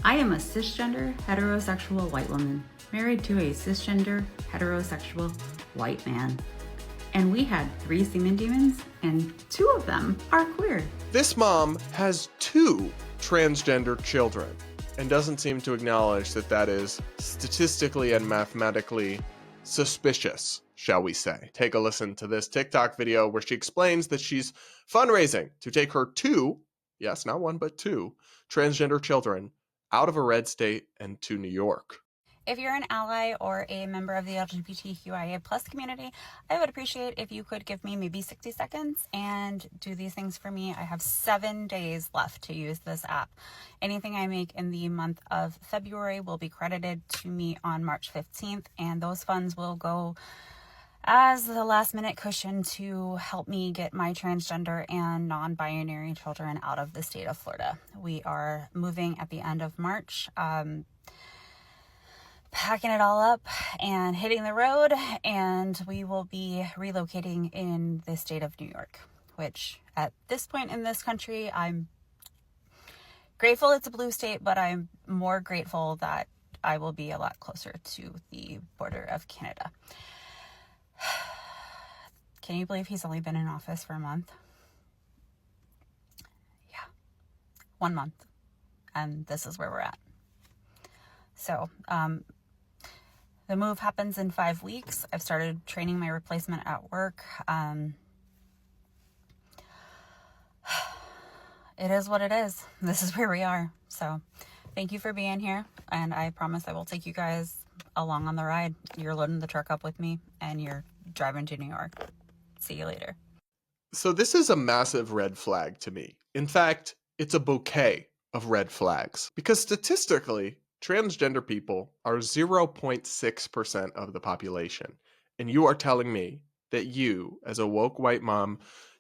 I am a cisgender, heterosexual white woman, married to a cisgender, heterosexual white man. And we had 3 semen demons, and 2 of them are queer. This mom has 2 transgender children and doesn't seem to acknowledge that that is statistically and mathematically suspicious, shall we say. Take a listen to this TikTok video where she explains that she's fundraising to take her 2, yes, not 1, but 2, transgender children out of a red state and to New York. If you're an ally or a member of the LGBTQIA plus community, I would appreciate if you could give me maybe 60 seconds and do these things for me. I have 7 days left to use this app. Anything I make in the month of February will be credited to me on March 15th, and those funds will go as the last minute cushion to help me get my transgender and non-binary children out of the state of Florida. We are moving at the end of March. Packing it all up and hitting the road, and we will be relocating in the state of New York, which at this point in this country, I'm grateful it's a blue state, but I'm more grateful that I will be a lot closer to the border of Canada. Can you believe he's only been in office for a month? Yeah, 1 month, and this is where we're at. So, the move happens in 5 weeks. I've started training my replacement at work. It is what it is. This is where we are. So thank you for being here. And I promise I will take you guys along on the ride. You're loading the truck up with me and you're driving to New York. See you later. So this is a massive red flag to me. In fact, it's a bouquet of red flags because statistically, transgender people are 0.6% of the population. And you are telling me that you, as a woke white mom,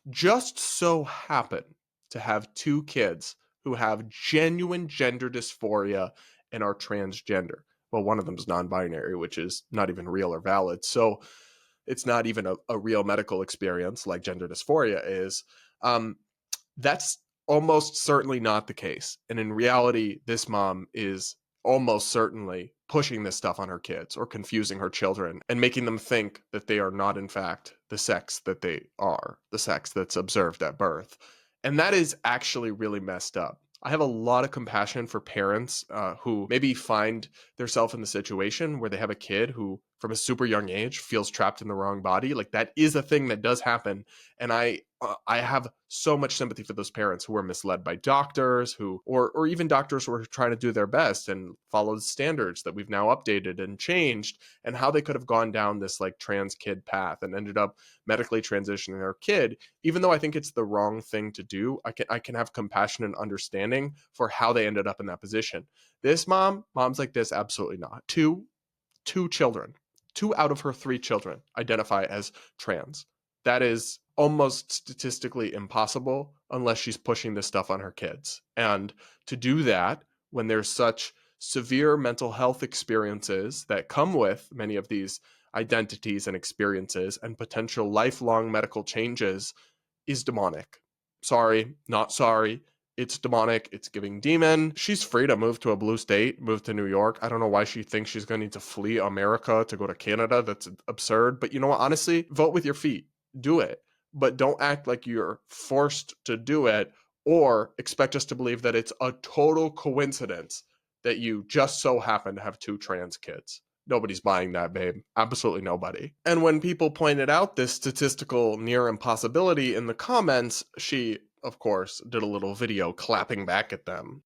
just so happen to have 2 kids who have genuine gender dysphoria and are transgender. Well, one of them is non-binary, which is not even real or valid. So it's not even a real medical experience like gender dysphoria is. That's almost certainly not the case. And in reality, this mom is almost certainly pushing this stuff on her kids or confusing her children and making them think that they are not, in fact, the sex that they are, the sex that's observed at birth. And that is actually really messed up. I have a lot of compassion for parents who maybe find themselves in the situation where they have a kid who, from a super young age, feels trapped in the wrong body. Like, that is a thing that does happen. And I have so much sympathy for those parents who are misled by doctors or even doctors who are trying to do their best and follow the standards that we've now updated and changed, and how they could have gone down this like trans kid path and ended up medically transitioning their kid. Even though I think it's the wrong thing to do, I can have compassion and understanding for how they ended up in that position. This moms like this, absolutely not. Two children, 2 out of her 3 children identify as trans. That is almost statistically impossible unless she's pushing this stuff on her kids. And to do that when there's such severe mental health experiences that come with many of these identities and experiences and potential lifelong medical changes is demonic. Sorry, not sorry. It's demonic. It's giving demon. She's free to move to a blue state, move to New York. I don't know why she thinks she's going to need to flee America to go to Canada. That's absurd. But you know what? Honestly, vote with your feet. Do it. But don't act like you're forced to do it or expect us to believe that it's a total coincidence that you just so happen to have 2 trans kids. Nobody's buying that, babe. Absolutely nobody. And when people pointed out this statistical near impossibility in the comments, she, of course, did a little video clapping back at them.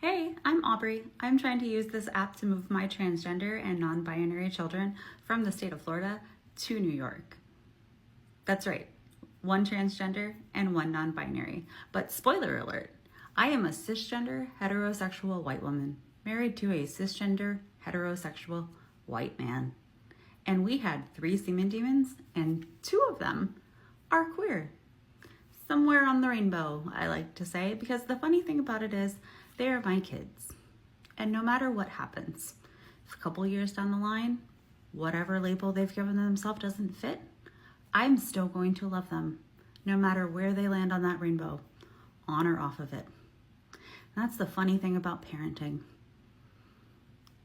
Hey, I'm Aubrey. I'm trying to use this app to move my transgender and non-binary children from the state of Florida to New York. That's right, 1 transgender and 1 non-binary. But spoiler alert, I am a cisgender, heterosexual white woman, married to a cisgender, heterosexual white man. And we had 3 semen demons, and 2 of them are queer. Somewhere on the rainbow, I like to say, because the funny thing about it is they are my kids. And no matter what happens, if a couple years down the line, whatever label they've given themselves doesn't fit, I'm still going to love them, no matter where they land on that rainbow, on or off of it. And that's the funny thing about parenting.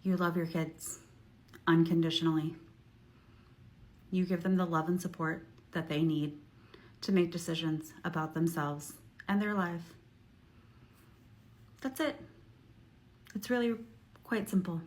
You love your kids unconditionally. You give them the love and support that they need to make decisions about themselves and their life. That's it. It's really quite simple.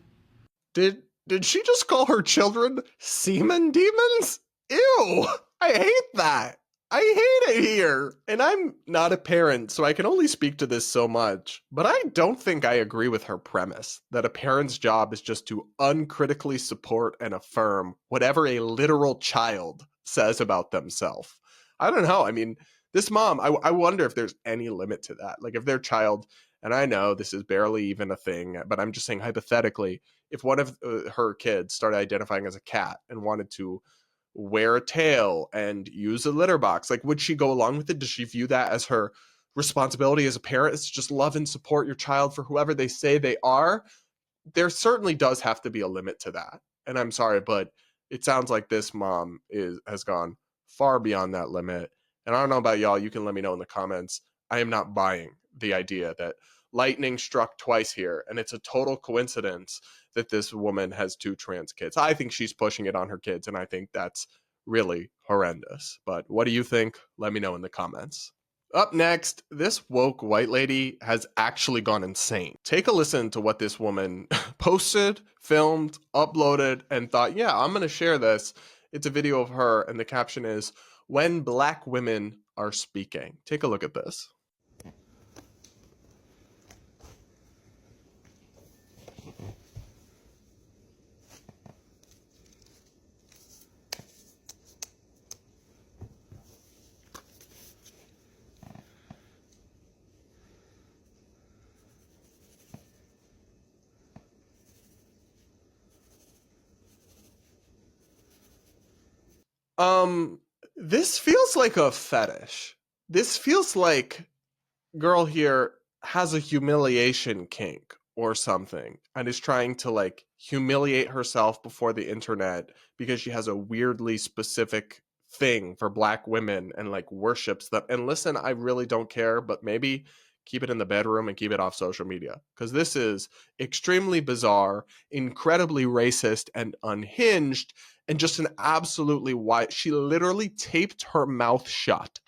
Did she just call her children semen demons? Ew! I hate that. I hate it here. And I'm not a parent, so I can only speak to this so much. But I don't think I agree with her premise that a parent's job is just to uncritically support and affirm whatever a literal child says about themselves. I don't know. I mean, this mom, I wonder if there's any limit to that. Like, if their child, and I know this is barely even a thing, but I'm just saying hypothetically, if one of her kids started identifying as a cat and wanted to wear a tail and use a litter box, like, would she go along with it? Does she view that as her responsibility as a parent, is to just love and support your child for whoever they say they are? There certainly does have to be a limit to that. And I'm sorry, but it sounds like this mom has gone far beyond that limit. And I don't know about y'all, you can let me know in the comments. I am not buying the idea that lightning struck twice here, and it's a total coincidence that this woman has two trans kids. I think she's pushing it on her kids, and I think that's really horrendous. But what do you think? Let me know in the comments. Up next, this woke white lady has actually gone insane. Take a listen to what this woman posted, filmed, uploaded, and thought, yeah, I'm going to share this. It's a video of her, and the caption is, "When Black women are speaking." Take a look at this. This feels like a fetish. This feels like girl here has a humiliation kink or something and is trying to like humiliate herself before the internet because she has a weirdly specific thing for Black women and like worships them. And listen, I really don't care, but maybe keep it in the bedroom and keep it off social media, because this is extremely bizarre, incredibly racist and unhinged, and just an absolutely white. She literally taped her mouth shut.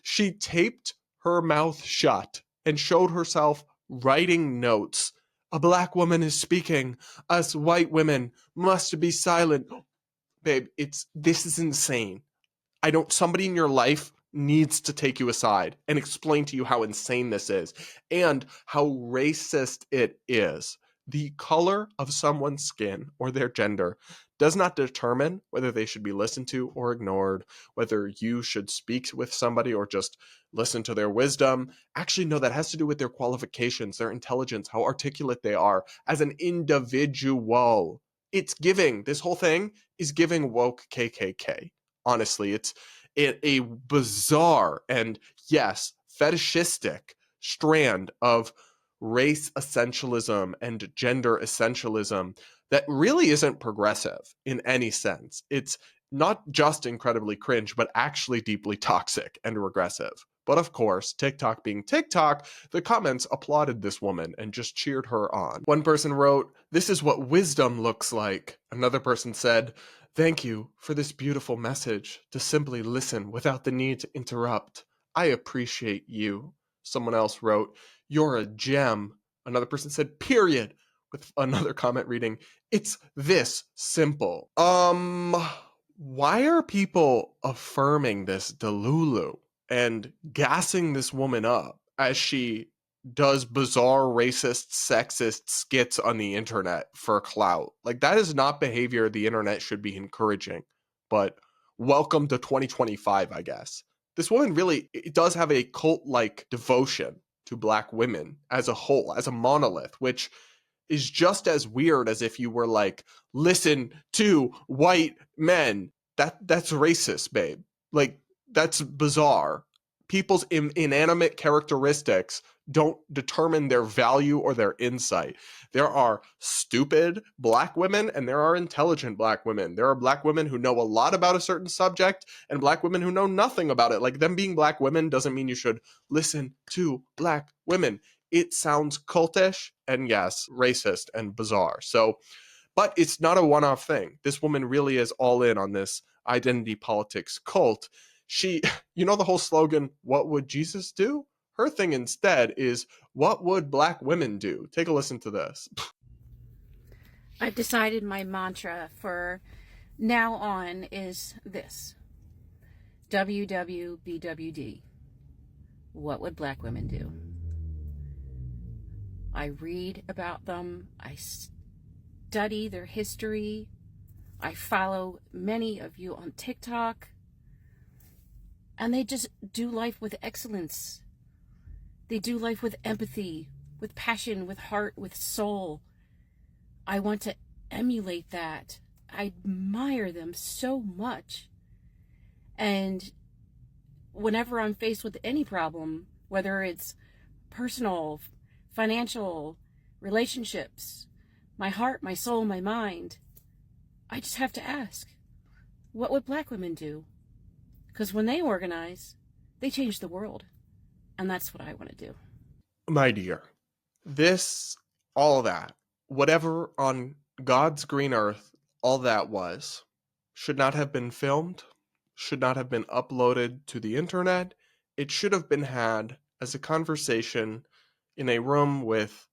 She taped her mouth shut and showed herself writing notes. A Black woman is speaking. Us white women must be silent. Babe, this is insane. Somebody in your life needs to take you aside and explain to you how insane this is and how racist it is. The color of someone's skin or their gender does not determine whether they should be listened to or ignored, whether you should speak with somebody or just listen to their wisdom. Actually, no, that has to do with their qualifications, their intelligence, how articulate they are as an individual. It's giving, this whole thing is giving woke KKK. Honestly, it's a bizarre and, yes, fetishistic strand of race essentialism and gender essentialism that really isn't progressive in any sense. It's not just incredibly cringe, but actually deeply toxic and regressive. But of course, TikTok being TikTok, the comments applauded this woman and just cheered her on. One person wrote, "This is what wisdom looks like." Another person said, "Thank you for this beautiful message, to simply listen without the need to interrupt. I appreciate you." Someone else wrote, "You're a gem." Another person said, "Period," with another comment reading, "It's this simple." Why are people affirming this Delulu and gassing this woman up as she does bizarre, racist, sexist skits on the internet for clout? Like, that is not behavior the internet should be encouraging. But welcome to 2025, I guess. This woman really, it does have a cult-like devotion to Black women as a whole, as a monolith, which is just as weird as if you were like, listen to white men. That's racist, babe. Like, that's bizarre. People's inanimate characteristics don't determine their value or their insight. There are stupid Black women and there are intelligent Black women. There are Black women who know a lot about a certain subject and Black women who know nothing about it. Like, them being Black women doesn't mean you should listen to Black women. it sounds cultish and, yes, racist and bizarre. So, but it's not a one-off thing. This woman really is all in on this identity politics cult. She, you know, the whole slogan, "What would Jesus do?" Her thing instead is, "What would Black women do?" Take a listen to this. I've decided my mantra for now on is this: WWBWD. What would Black women do? I read about them. I study their history. I follow many of you on TikTok. And they just do life with excellence. They do life with empathy, with passion, with heart, with soul. I want to emulate that. I admire them so much. And whenever I'm faced with any problem, whether it's personal, financial, relationships, my heart, my soul, my mind, I just have to ask, what would Black women do? Because when they organize, they change the world. And that's what I want to do. My dear, this, all that, whatever on God's green earth all that was, should not have been filmed, should not have been uploaded to the internet. It should have been had as a conversation in a room with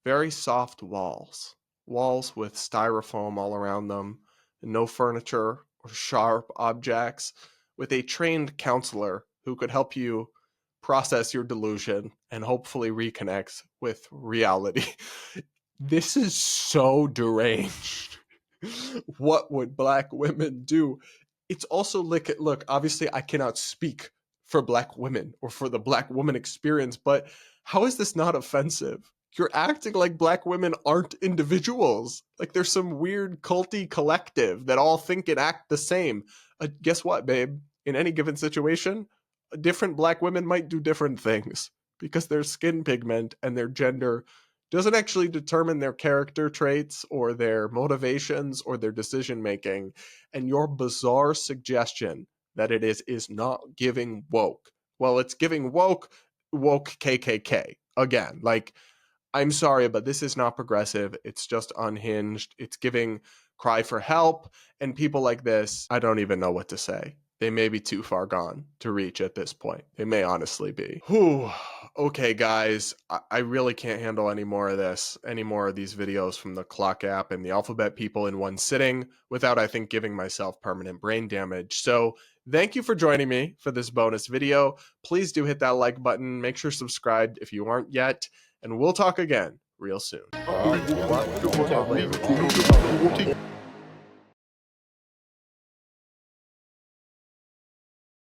very soft walls, walls with styrofoam all around them, and no furniture or sharp objects, with a trained counselor who could help you process your delusion and hopefully reconnect with reality. This is so deranged. What would Black women do? It's also look, obviously I cannot speak for Black women or for the Black woman experience, but how is this not offensive? You're acting like Black women aren't individuals. Like there's some weird culty collective that all think and act the same. Guess what, babe? In any given situation, different Black women might do different things because their skin pigment and their gender doesn't actually determine their character traits or their motivations or their decision making. And your bizarre suggestion that it is not giving woke. Well, it's giving woke KKK. Again, like, I'm sorry, but this is not progressive. It's just unhinged. It's giving cry for help. And people like this, I don't even know what to say. They may be too far gone to reach at this point. They may honestly be. Whew. Okay, guys, I really can't handle any more of this, any more of these videos from the Clock app and the Alphabet people in one sitting without, I think, giving myself permanent brain damage. So thank you for joining me for this bonus video. Please do hit that like button. Make sure subscribed if you aren't yet. And we'll talk again real soon.